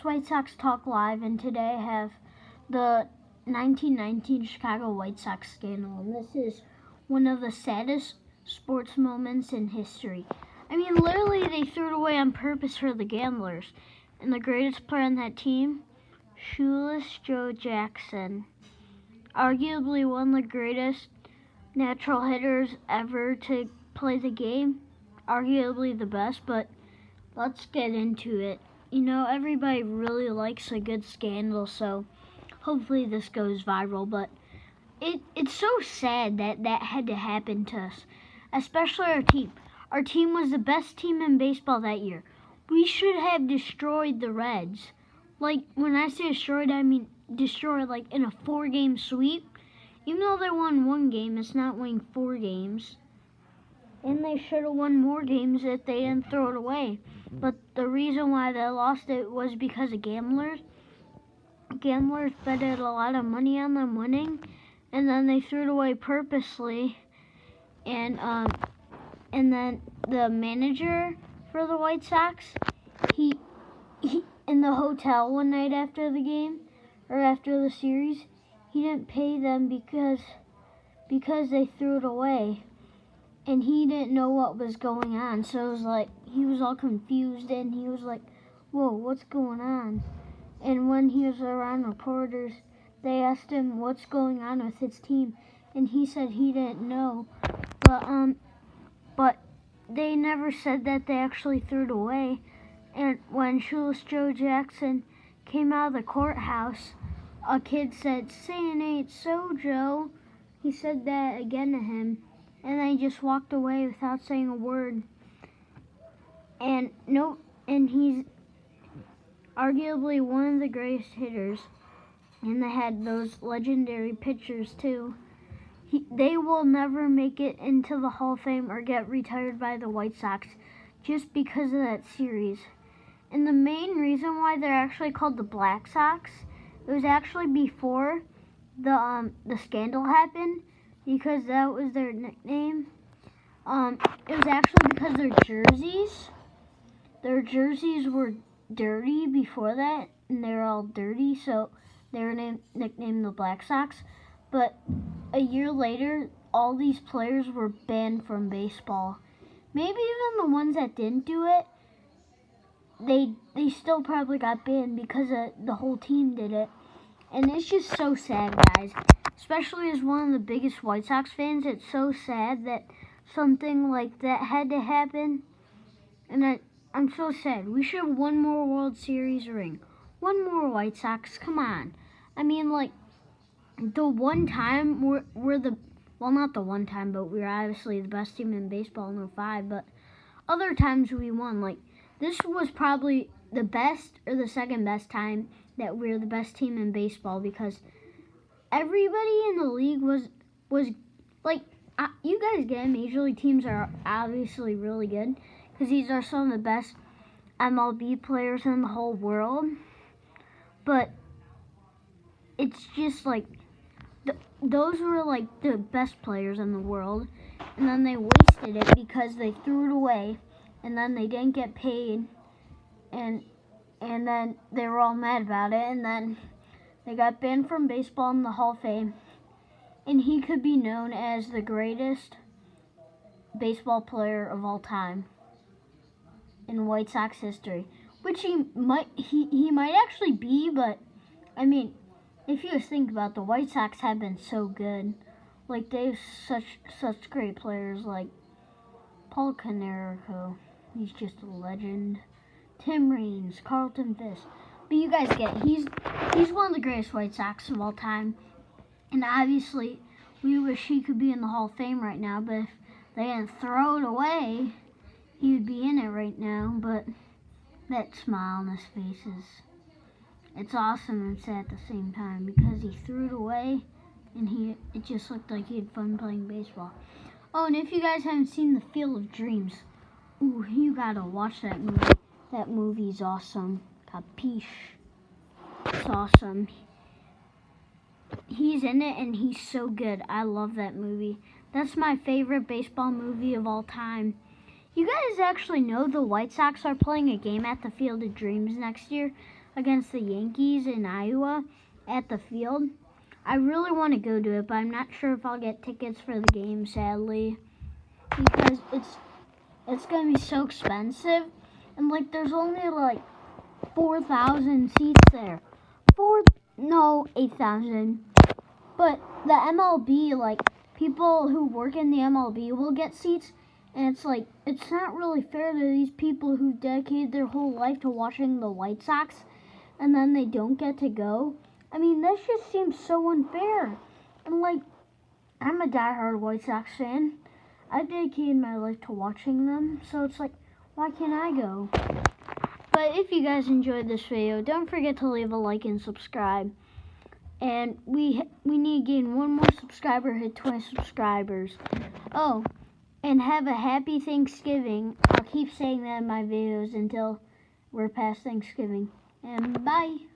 White Sox Talk Live, and today I have the 1919 Chicago White Sox scandal, and this is one of the saddest sports moments in history. I mean, literally, they threw it away on purpose for the gamblers, and the greatest player on that team, Shoeless Joe Jackson, arguably one of the greatest natural hitters ever to play the game, arguably the best, but let's get into it. You know, everybody really likes a good scandal, so hopefully this goes viral, but it's so sad that that had to happen to us, especially our team. Our team was the best team in baseball that year. We should have destroyed the Reds. Like, when I say destroyed, I mean destroyed, like, in a 4-game sweep. Even though they won 1 game, it's not winning 4 games. And they should have won more games if they didn't throw it away. But the reason why they lost it was because of gamblers. Gamblers betted a lot of money on them winning, and then they threw it away purposely. And then the manager for the White Sox, he in the hotel one night after the game or after the series, he didn't pay them because they threw it away. And he didn't know what was going on, so it was like he was all confused, and he was like, whoa, what's going on? And when he was around reporters, they asked him what's going on with his team, and he said he didn't know. But they never said that they actually threw it away. And when Shoeless Joe Jackson came out of the courthouse, a kid said, "Saying ain't so, Joe." He said that again to him. And then he just walked away without saying a word. And he's arguably one of the greatest hitters. And they had those legendary pitchers too. They will never make it into the Hall of Fame or get retired by the White Sox just because of that series. And the main reason why they're actually called the Black Sox, it was actually before the scandal happened, because that was their nickname. It was actually because their jerseys were dirty before that, and they were all dirty, so they were nicknamed the Black Sox. But a year later, all these players were banned from baseball. Maybe even the ones that didn't do it, they still probably got banned because the whole team did it. And it's just so sad, guys. Especially as one of the biggest White Sox fans, it's so sad that something like that had to happen. And I'm so sad. We should have one more World Series ring. One more White Sox. Come on. I mean, like, the one time we're the... Well, not the one time, but we were obviously the best team in baseball in '05. But other times we won. Like, this was probably the best or the second best time that we were the best team in baseball, because everybody in the league was like, you guys get it, Major League teams are obviously really good because these are some of the best MLB players in the whole world. But it's just like those were like the best players in the world, and then they wasted it because they threw it away, and then they didn't get paid, and then they were all mad about it, and then they got banned from baseball in the Hall of Fame. And he could be known as the greatest baseball player of all time in White Sox history, which he might actually be. But I mean, if you just think about it, the White Sox have been so good. Like, they have such great players, like Paul Canerico, he's just a legend. Tim Raines, Carlton Fisk. But you guys get it. He's one of the greatest White Sox of all time. And obviously, we wish he could be in the Hall of Fame right now. But if they didn't throw it away, he would be in it right now. But that smile on his face it's awesome and sad at the same time, because he threw it away, and it just looked like he had fun playing baseball. Oh, and if you guys haven't seen The Field of Dreams, ooh, you gotta watch that movie. That movie's awesome. Capiche? It's awesome. He's in it, and he's so good. I love that movie. That's my favorite baseball movie of all time. You guys actually know the White Sox are playing a game at the Field of Dreams next year? against the Yankees in Iowa at the field. I really want to go to it, but I'm not sure if I'll get tickets for the game, sadly, because it's gonna be so expensive, and like there's only like 4,000 seats there. 8,000. But the MLB, like people who work in the MLB will get seats, and it's like it's not really fair to these people who dedicated their whole life to watching the White Sox, and then they don't get to go. I mean, this just seems so unfair. And like, I'm a diehard White Sox fan. I dedicated my life to watching them, so it's like, why can't I go? But if you guys enjoyed this video, don't forget to leave a like and subscribe. And we need to gain one more subscriber, hit 20 subscribers. Oh, and have a happy Thanksgiving. I'll keep saying that in my videos until we're past Thanksgiving. And bye.